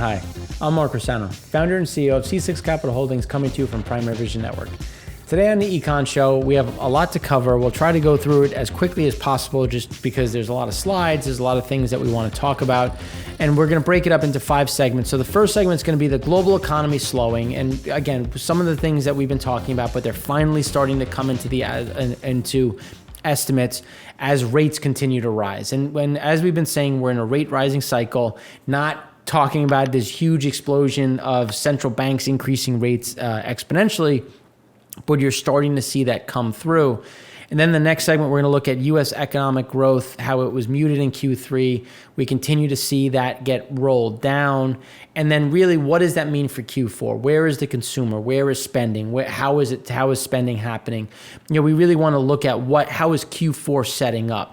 Hi, I'm Mark Rossano, founder and CEO of C6 Capital Holdings, coming to you from Primary Vision Network. Today on the Econ Show, we have a lot to cover. We'll try to go through it as quickly as possible just because there's a lot of slides, there's a lot of things that we want to talk about, and we're going to break it up into 5 segments. So the first segment is going to be the global economy slowing, and again, some of the things that we've been talking about, but they're finally starting to come into estimates as rates continue to rise. And as we've been saying, we're in a rate rising cycle, not talking about this huge explosion of central banks increasing rates exponentially, but you're starting to see that come through. And then the next segment, we're going to look at U.S. economic growth, how it was muted in Q3. We continue to see that get rolled down. And then really, what does that mean for Q4? Where is the consumer? Where is spending? How is spending happening? We really want to look at how is Q4 setting up?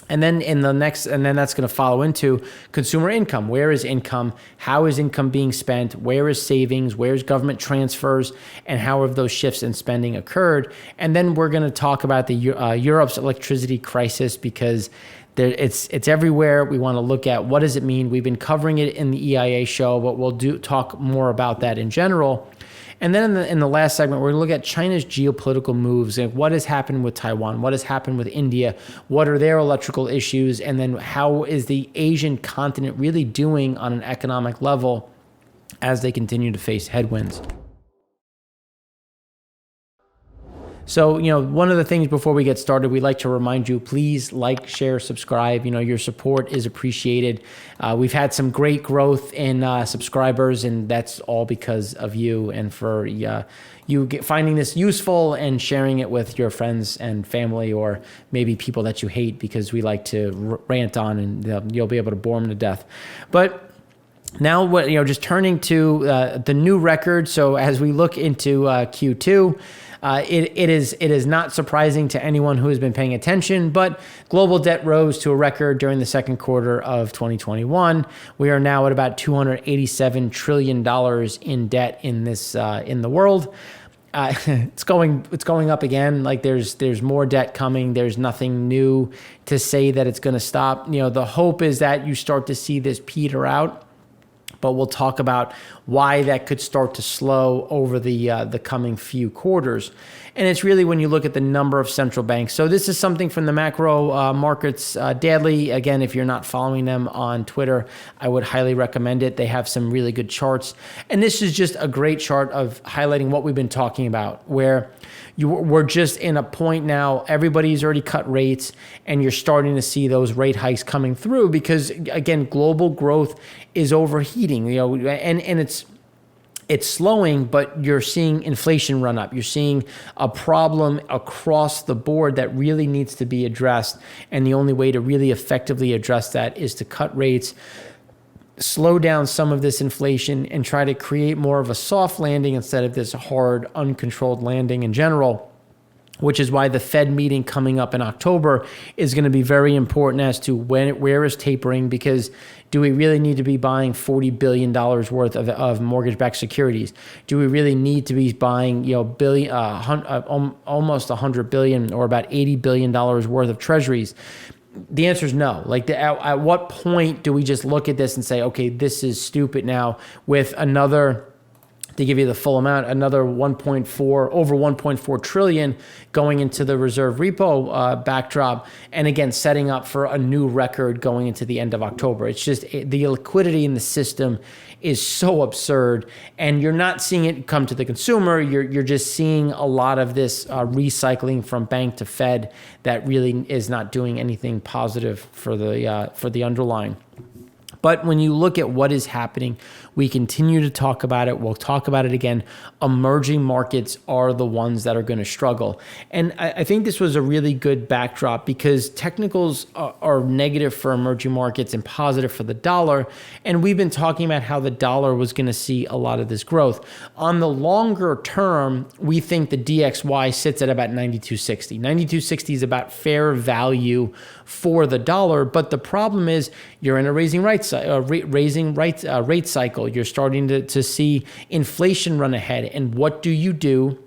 And then that's going to follow into consumer income. Where is income? How is income being spent? Where is savings? Where is government transfers? And how have those shifts in spending occurred? And then we're going to talk about the Europe's electricity crisis, because it's everywhere. We want to look at what does it mean. We've been covering it in the EIA show, but we'll talk more about that in general. And then in the last segment, we're going to look at China's geopolitical moves and what has happened with Taiwan, what has happened with India, what are their electrical issues, and then how is the Asian continent really doing on an economic level as they continue to face headwinds. So, one of the things before we get started, we like to remind you, please like, share, subscribe. Your support is appreciated. We've had some great growth in subscribers, and that's all because of you and for you finding this useful and sharing it with your friends and family, or maybe people that you hate, because we like to rant on, and you'll be able to bore them to death. But now, just turning to the new record. So as we look into Q2, it is not surprising to anyone who has been paying attention, but global debt rose to a record during the second quarter of 2021. We are now at about $287 trillion in debt in the world. It's going up again. Like there's more debt coming. There's nothing new to say that it's going to stop. The hope is that you start to see this peter out, but we'll talk about why that could start to slow over the coming few quarters. And it's really when you look at the number of central banks. So this is something from the macro markets daily. Again, if you're not following them on Twitter, I would highly recommend it. They have some really good charts. And this is just a great chart of highlighting what we've been talking about, where we're just in a point now, everybody's already cut rates, and you're starting to see those rate hikes coming through because, again, global growth is overheating, and it's slowing, but you're seeing inflation run up. You're seeing a problem across the board that really needs to be addressed, and the only way to really effectively address that is to cut rates, slow down some of this inflation, and try to create more of a soft landing instead of this hard, uncontrolled landing in general, which is why the Fed meeting coming up in October is going to be very important as to where is tapering, because do we really need to be buying $40 billion worth of mortgage-backed securities? Do we really need to be buying almost $100 billion or about $80 billion worth of treasuries? The answer is no. At what point do we just look at this and say, okay, this is stupid now, with another, to give you the full amount, another over 1.4 trillion going into the reserve repo backdrop, and again, setting up for a new record going into the end of October. It's just the liquidity in the system is so absurd, and you're not seeing it come to the consumer. You're just seeing a lot of this recycling from bank to Fed that really is not doing anything positive for the underlying. But when you look at what is happening, we continue to talk about it. We'll talk about it again. Emerging markets are the ones that are going to struggle. And I think this was a really good backdrop because technicals are negative for emerging markets and positive for the dollar. And we've been talking about how the dollar was going to see a lot of this growth. On the longer term, we think the DXY sits at about 92.60. 92.60 is about fair value for the dollar. But the problem is you're in a rate cycle. You're starting to see inflation run ahead. And what do you do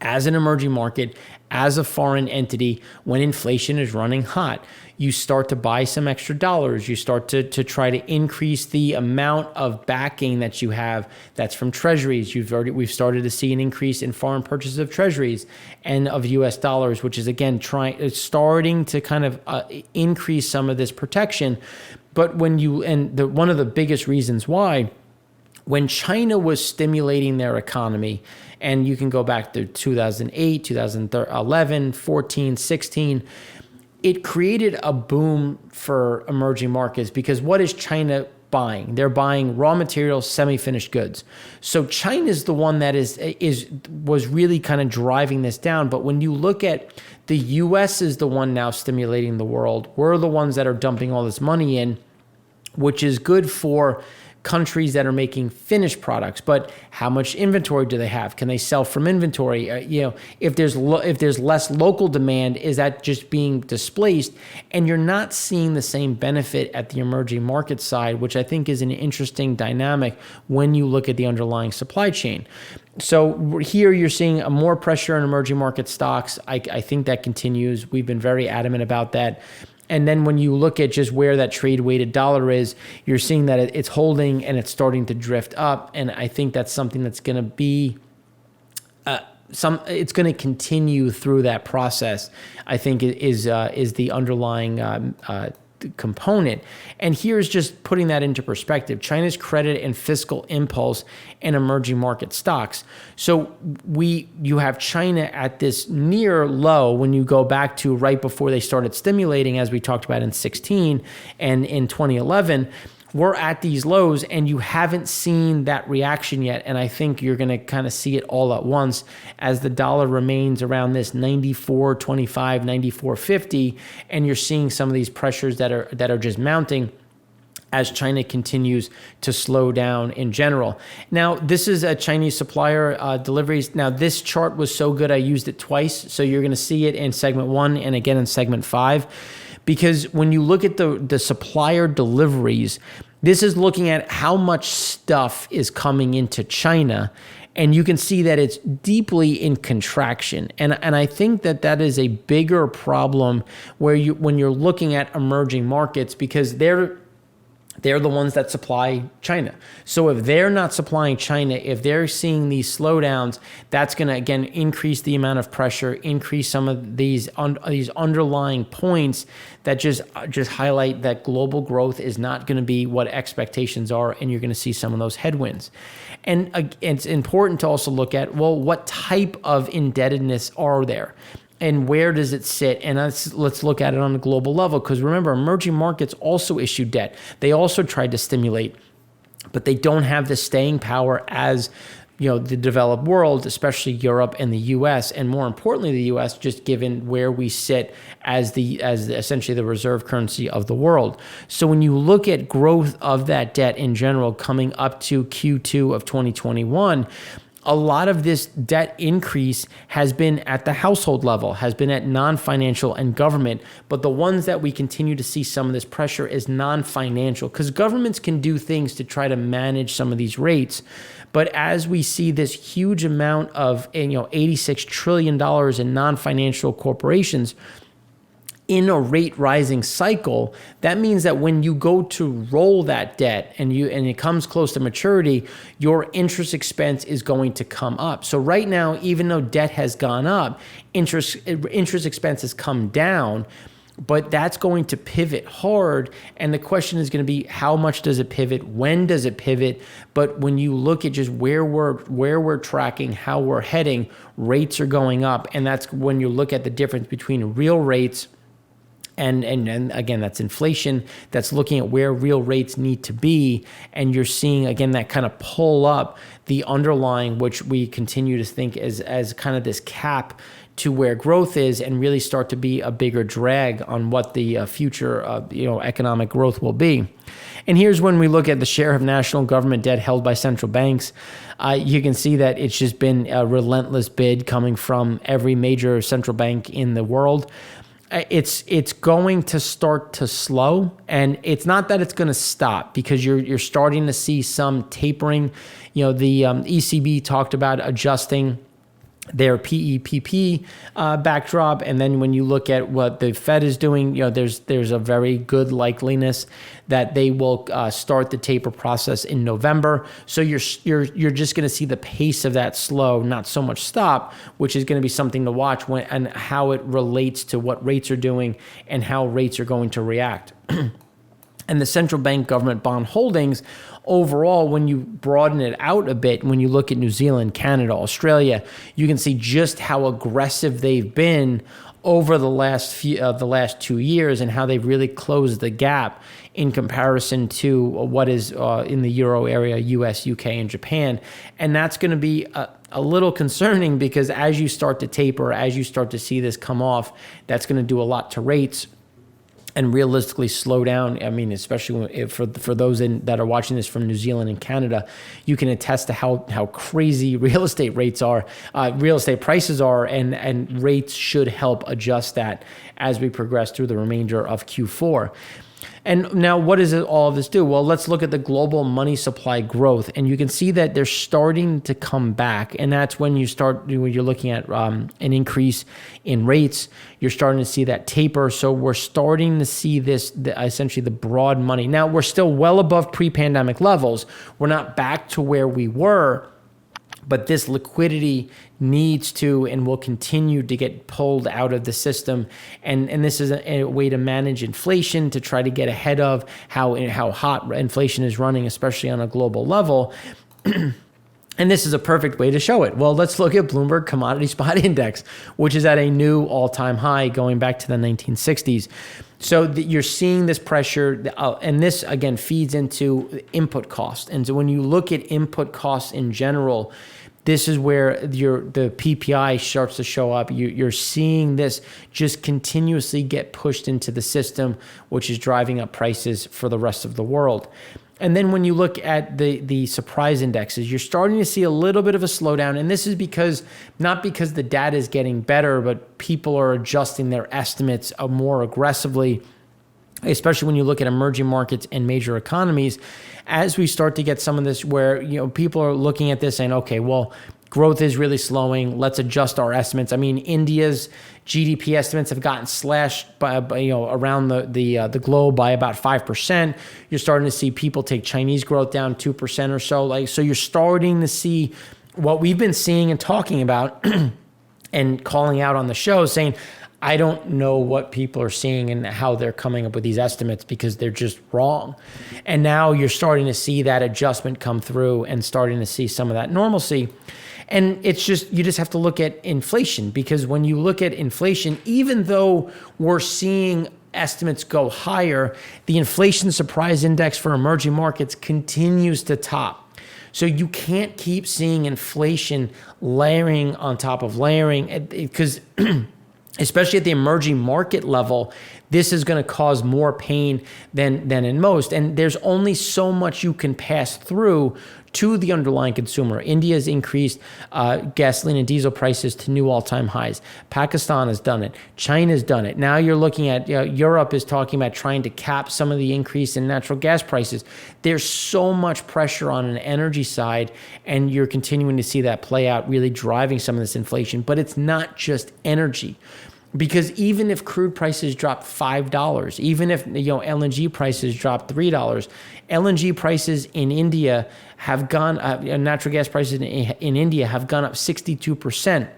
as an emerging market, as a foreign entity, when inflation is running hot. You start to buy some extra dollars. You start to try to increase the amount of backing that you have that's from treasuries. We've started to see an increase in foreign purchases of treasuries and of US dollars, which is again starting to kind of increase some of this protection. But one of the biggest reasons why, when China was stimulating their economy, and you can go back to 2008, 2011, 14, 16, it created a boom for emerging markets because what is China buying? They're buying raw materials, semi-finished goods. So China is the one that was really kind of driving this down. But when you look at the US is the one now stimulating the world. We're the ones that are dumping all this money in, which is good for countries that are making finished products, but how much inventory do they have? Can they sell from inventory? If there's less local demand, is that just being displaced? And you're not seeing the same benefit at the emerging market side, which I think is an interesting dynamic when you look at the underlying supply chain. So here you're seeing a more pressure on emerging market stocks. I think that continues. We've been very adamant about that. And then when you look at just where that trade-weighted dollar is, you're seeing that it's holding and it's starting to drift up. And I think that's something that's going to be it's going to continue through that process. I think is the underlying component. And here's just putting that into perspective: China's credit and fiscal impulse and emerging market stocks. So you have China at this near low when you go back to right before they started stimulating, as we talked about in 16 and in 2011. We're at these lows and you haven't seen that reaction yet. And I think you're going to kind of see it all at once as the dollar remains around this 94.25, 94.50. And you're seeing some of these pressures that are just mounting as China continues to slow down in general. Now, this is a Chinese supplier, Deliveries. Now, this chart was so good, I used it twice. So you're going to see it in segment 1 and again in segment 5. Because when you look at the supplier deliveries, this is looking at how much stuff is coming into China. And you can see that it's deeply in contraction. And I think that is a bigger problem when you're looking at emerging markets, because they're the ones that supply China. So if they're not supplying China, if they're seeing these slowdowns, that's going to, again, increase the amount of pressure, increase some of these underlying points that just highlight that global growth is not going to be what expectations are, and you're going to see some of those headwinds. And it's important to also look at, well, what type of indebtedness are there? And where does it sit? And let's look at it on a global level, because remember, emerging markets also issue debt. They also tried to stimulate, but they don't have the staying power as the developed world, especially Europe and the U.S., and more importantly, the U.S., just given where we sit as essentially the reserve currency of the world. So when you look at growth of that debt in general coming up to Q2 of 2021, a lot of this debt increase has been at the household level, has been at non-financial and government. But the ones that we continue to see some of this pressure is non-financial, because governments can do things to try to manage some of these rates. But as we see this huge amount of $86 trillion in non-financial corporations in a rate rising cycle, that means that when you go to roll that debt and it comes close to maturity, your interest expense is going to come up. So right now, even though debt has gone up, interest expense has come down, but that's going to pivot hard. And the question is going to be, how much does it pivot? When does it pivot? But when you look at just where we're tracking, how we're heading, rates are going up. And that's when you look at the difference between real rates and again, that's inflation. That's looking at where real rates need to be. And you're seeing, again, that kind of pull up the underlying, which we continue to think as kind of this cap to where growth is, and really start to be a bigger drag on what the future economic growth will be. And here's when we look at the share of national government debt held by central banks. You can see that it's just been a relentless bid coming from every major central bank in the world. It's going to start to slow, and it's not that it's going to stop, because you're starting to see some tapering. The ECB talked about adjusting their PEPP backdrop, and then when you look at what the Fed is doing, there's a very good likeliness that they will start the taper process in November. So you're just going to see the pace of that slow, not so much stop, which is going to be something to watch and how it relates to what rates are doing and how rates are going to react. And the central bank government bond holdings overall, when you broaden it out a bit, when you look at New Zealand, Canada, Australia, you can see just how aggressive they've been over the last 2 years and how they've really closed the gap in comparison to what is in the Euro area, US, UK, and Japan. And that's going to be a little concerning because as you start to taper, as you start to see this come off, that's going to do a lot to rates and realistically slow down. I mean, especially for those that are watching this from New Zealand and Canada, you can attest to how crazy real estate rates are, real estate prices are, and rates should help adjust that as we progress through the remainder of Q4. And now what does all of this do? Well, let's look at the global money supply growth. And you can see that they're starting to come back. And that's when you're looking at an increase in rates, you're starting to see that taper. So we're starting to see essentially the broad money. Now, we're still well above pre-pandemic levels. We're not back to where we were, but this liquidity needs to and will continue to get pulled out of the system. And this is a way to manage inflation, to try to get ahead of how hot inflation is running, especially on a global level. And this is a perfect way to show it. Well, let's look at Bloomberg Commodity Spot Index, which is at a new all-time high going back to the 1960s. So you're seeing this pressure, and this, again, feeds into input cost. And so when you look at input costs in general, this is where the PPI starts to show up. You're seeing this just continuously get pushed into the system, which is driving up prices for the rest of the world. And then when you look at the surprise indexes, you're starting to see a little bit of a slowdown. And this is not because the data is getting better, but people are adjusting their estimates more aggressively, especially when you look at emerging markets and major economies. As we start to get some of this where people are looking at this saying, okay, well, growth is really slowing. Let's adjust our estimates. I mean, India's GDP estimates have gotten slashed by around the globe by about 5%. You're starting to see people take Chinese growth down 2% or so. So you're starting to see what we've been seeing and talking about and calling out on the show, saying, I don't know what people are seeing and how they're coming up with these estimates because they're just wrong. And now you're starting to see that adjustment come through and starting to see some of that normalcy. And you just have to look at inflation, because when you look at inflation, even though we're seeing estimates go higher, the inflation surprise index for emerging markets continues to top. So you can't keep seeing inflation layering on top of layering, because especially at the emerging market level, this is going to cause more pain than in most. And there's only so much you can pass through to the underlying consumer. India has increased gasoline and diesel prices to new all-time highs. Pakistan has done it. China's done it. Now you're looking at Europe is talking about trying to cap some of the increase in natural gas prices. There's so much pressure on an energy side, and you're continuing to see that play out, really driving some of this inflation. But it's not just energy. Because even if crude prices drop $5, even if LNG prices drop $3, LNG prices in India have gone natural gas prices in India have gone up 62%,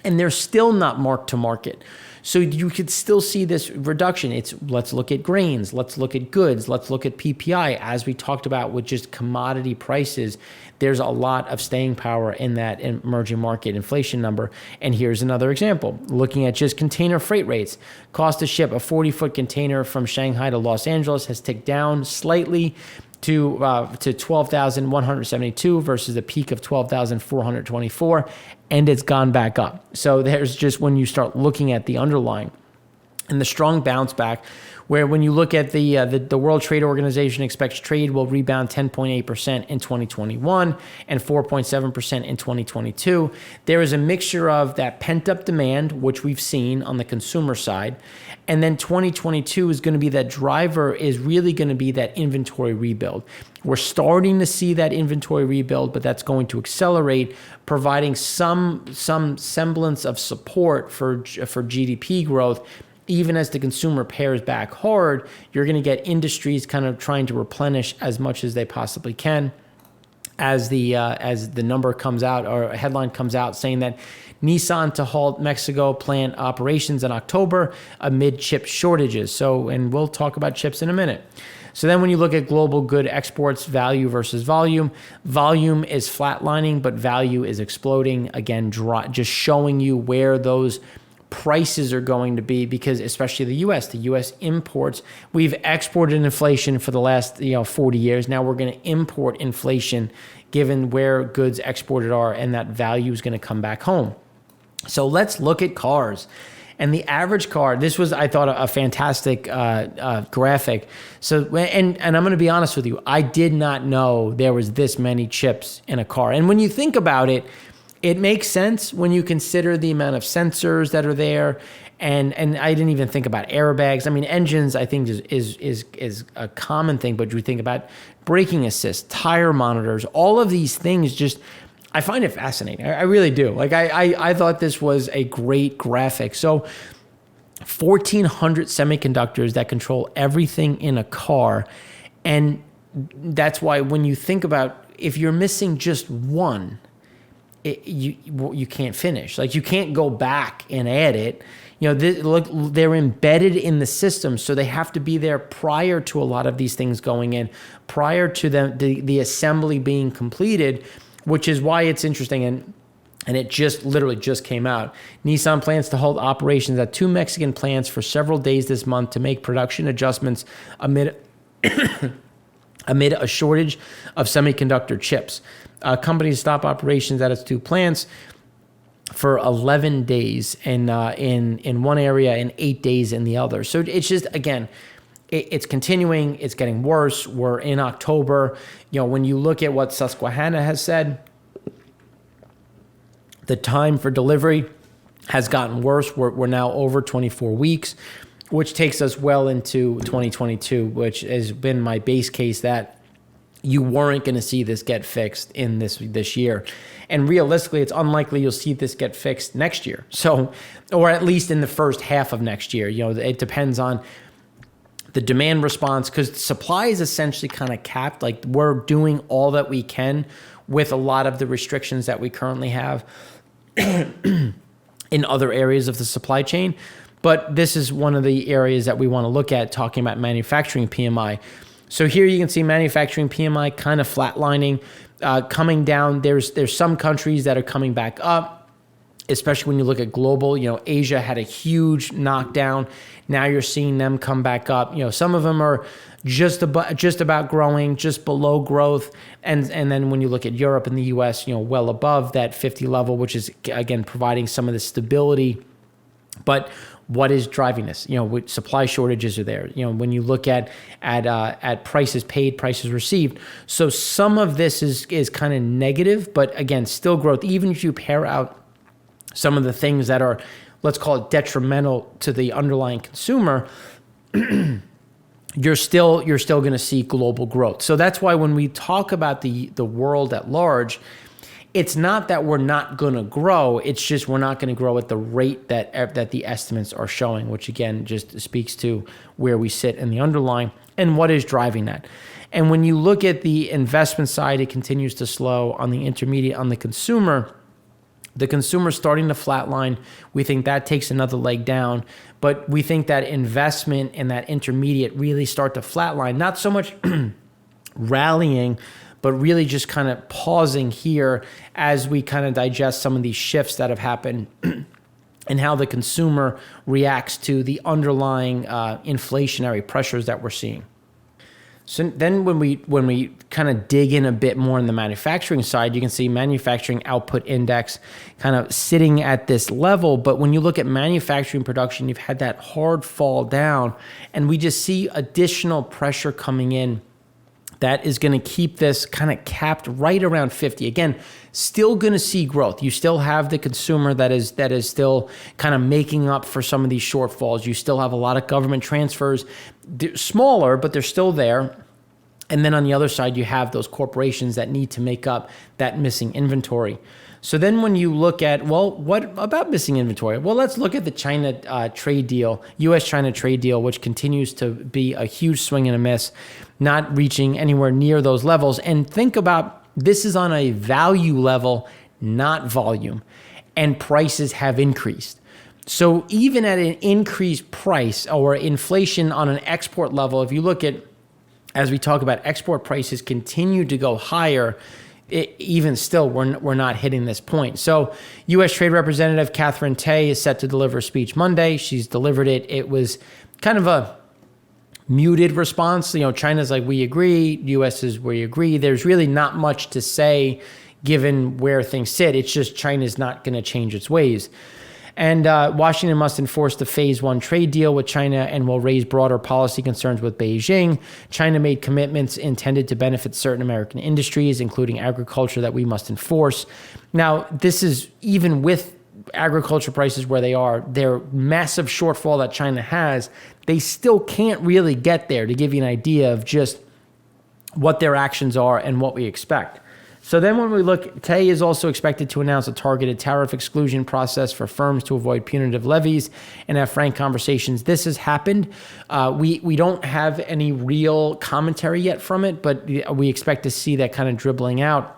and they're still not marked to market. So you could still see this reduction. Let's look at grains, let's look at goods, let's look at PPI. As we talked about with just commodity prices, there's a lot of staying power in that emerging market inflation number. And here's another example. Looking at just container freight rates. Cost to ship a 40-foot container from Shanghai to Los Angeles has ticked down slightly to 12,172 versus a peak of 12,424, and it's gone back up. So there's just, when you start looking at the underlying, and the strong bounce back, where when you look at the World Trade Organization expects trade will rebound 10.8% in 2021 and 4.7% in 2022. There is a mixture of that pent-up demand, which we've seen on the consumer side, and then 2022 is going to be that driver is really going to be that inventory rebuild. We're starting to see that inventory rebuild, but that's going to accelerate, providing some semblance of support for GDP growth. Even as the consumer pares back hard, you're going to get industries kind of trying to replenish as much as they possibly can. As the number comes out, or a headline comes out saying that Nissan to halt Mexico plant operations in October amid chip shortages. So, and we'll talk about chips in a minute. So then when you look at global good exports, value versus volume, volume is flatlining, but value is exploding. Again, just showing you where those prices are going to be, because especially the U.S. imports, we've exported inflation for the last 40 years. Now we're going to import inflation given where goods exported are, and that value is going to come back home. So let's look at cars. And the average car, this was, I thought, a fantastic graphic. So, and I'm going to be honest with you, I did not know there was this many chips in a car. And when you think about it, it makes sense when you consider the amount of sensors that are there, and I didn't even think about airbags. I mean, engines, I think is a common thing, but you think about braking assist, tire monitors, all of these things. Just, I find it fascinating. I really do. Like I thought this was a great graphic. So 1,400 semiconductors that control everything in a car, and that's why when you think about if you're missing just one, you can't finish. Like you can't go back and add it. Look, they're embedded in the system, so they have to be there prior to a lot of these things going in, prior to the assembly being completed, which is why it's interesting. And it just literally just came out. Nissan plans to hold operations at 2 Mexican plants for several days this month to make production adjustments amid a shortage of semiconductor chips. Companies stop operations at its 2 plants for 11 days in one area and 8 days in the other. So it's just, again, it's continuing. It's getting worse. We're in October. When you look at what Susquehanna has said, the time for delivery has gotten worse. We're now over 24 weeks, which takes us well into 2022, which has been my base case that you weren't going to see this get fixed in this year. And realistically, it's unlikely you'll see this get fixed next year. So, or at least in the first half of next year. It depends on the demand response, because supply is essentially kind of capped. Like we're doing all that we can with a lot of the restrictions that we currently have in other areas of the supply chain. But this is one of the areas that we want to look at, talking about manufacturing PMI. So here you can see manufacturing PMI kind of flatlining, coming down. There's some countries that are coming back up, especially when you look at global. Asia had a huge knockdown. Now you're seeing them come back up. Some of them are just about growing, just below growth. And then when you look at Europe and the US, well above that 50 level, which is, again, providing some of the stability. But what is driving this? Supply shortages are there. When you look at prices paid, prices received. So some of this is kind of negative, but again, still growth. Even if you pair out some of the things that are, let's call it, detrimental to the underlying consumer, you're still going to see global growth. So that's why when we talk about the world at large, it's not that we're not going to grow. It's just we're not going to grow at the rate that the estimates are showing, which again just speaks to where we sit in the underlying and what is driving that. And when you look at the investment side, it continues to slow. On the intermediate, on the consumer's starting to flatline. We think that takes another leg down, but we think that investment and that intermediate really start to flatline. Not so much rallying, but really just kind of pausing here as we kind of digest some of these shifts that have happened and how the consumer reacts to the underlying inflationary pressures that we're seeing. So then when we kind of dig in a bit more on the manufacturing side, you can see manufacturing output index kind of sitting at this level. But when you look at manufacturing production, you've had that hard fall down, and we just see additional pressure coming in that is going to keep this kind of capped right around 50. Again, still going to see growth. You still have the consumer that is still kind of making up for some of these shortfalls. You still have a lot of government transfers, they're smaller, but they're still there. And then on the other side, you have those corporations that need to make up that missing inventory. So then when you look at, well, what about missing inventory? Well, let's look at the China trade deal, U.S.-China trade deal, which continues to be a huge swing and a miss, not reaching anywhere near those levels. And think about, this is on a value level, not volume, and prices have increased. So even at an increased price or inflation on an export level, if you look at, as we talk about, export prices continue to go higher, even still, we're not hitting this point. So U.S. Trade Representative Catherine Tai is set to deliver a speech Monday. She's delivered it. It was kind of a muted response. China's like, we agree. U.S. is, we agree. There's really not much to say given where things sit. It's just China's not going to change its ways. And Washington must enforce the phase one trade deal with China and will raise broader policy concerns with Beijing. China made commitments intended to benefit certain American industries, including agriculture, that we must enforce. Now, this is even with agriculture prices where they are, their massive shortfall that China has, they still can't really get there, to give you an idea of just what their actions are and what we expect. So then when we look, Tai is also expected to announce a targeted tariff exclusion process for firms to avoid punitive levies and have frank conversations. This has happened. We don't have any real commentary yet from it, but we expect to see that kind of dribbling out.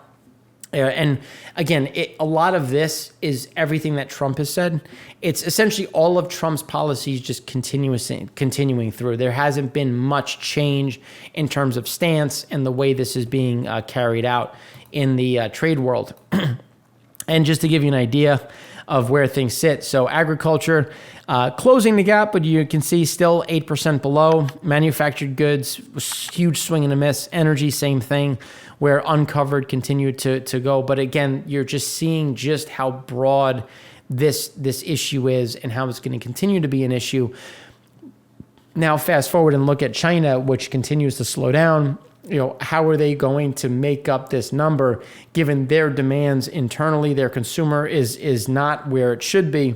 And again, a lot of this is everything that Trump has said. It's essentially all of Trump's policies just continuing through. There hasn't been much change in terms of stance and the way this is being carried out in the trade world. And just to give you an idea of where things sit. So agriculture, closing the gap, but you can see still 8% below. Manufactured goods, huge swing and a miss. Energy, same thing, where uncovered continued to go. But again, you're just seeing just how broad this issue is and how it's going to continue to be an issue. Now, fast forward and look at China, which continues to slow down. How are they going to make up this number given their demands internally? Their consumer is not where it should be,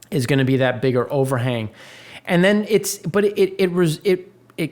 is going to be that bigger overhang. And then it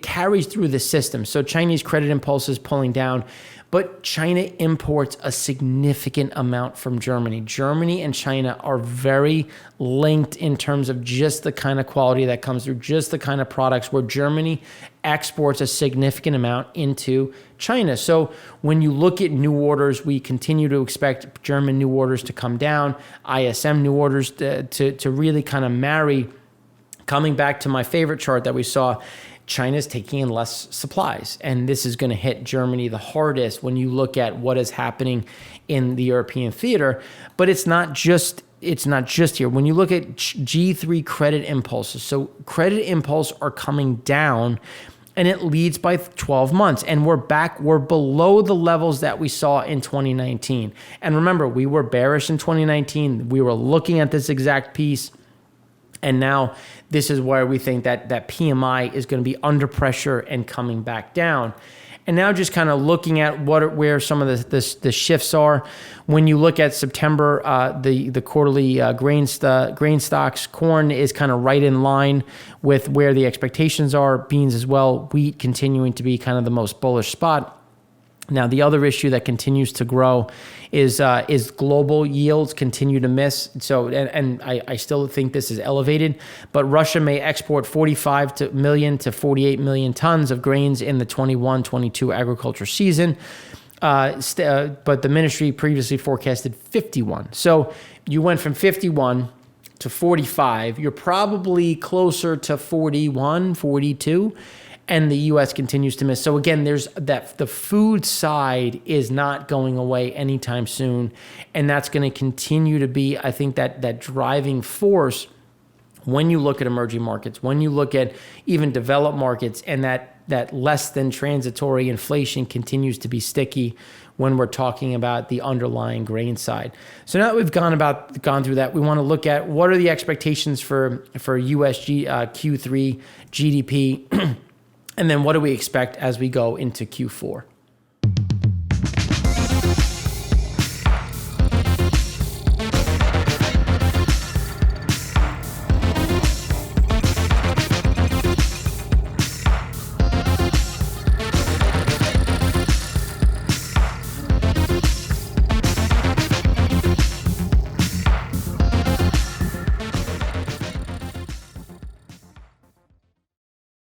carries through the system. So Chinese credit impulse is pulling down, but China imports a significant amount from Germany. Germany and China are very linked in terms of just the kind of quality that comes through, just the kind of products, where Germany exports a significant amount into China. So when you look at new orders, we continue to expect German new orders to come down, ISM new orders to really kind of marry. Coming back to my favorite chart that we saw, China's taking in less supplies, and this is going to hit Germany the hardest when you look at what is happening in the European theater. But it's not just here. When you look at G3 credit impulses, so credit impulse are coming down, and it leads by 12 months, and we're below the levels that we saw in 2019. And remember, we were bearish in 2019. We were looking at this exact piece. And now this is where we think that PMI is going to be under pressure and coming back down. And now just kind of looking at where some of the shifts are. When you look at September, the quarterly grain stocks, corn is kind of right in line with where the expectations are. Beans as well. Wheat continuing to be kind of the most bullish spot. Now, the other issue that continues to grow is global yields continue to miss. So, and I still think this is elevated, but Russia may export 45 million to 48 million tons of grains in the 21-22 agriculture season. But the ministry previously forecasted 51. So you went from 51 to 45. You're probably closer to 41, 42. And the U.S. continues to miss. So again, there's that the food side is not going away anytime soon, and that's going to continue to be, I think, that driving force when you look at emerging markets, when you look at even developed markets, and that less than transitory inflation continues to be sticky when we're talking about the underlying grain side. So now that we've gone through that, we want to look at what are the expectations for USG Q3 GDP, and then what do we expect as we go into Q4.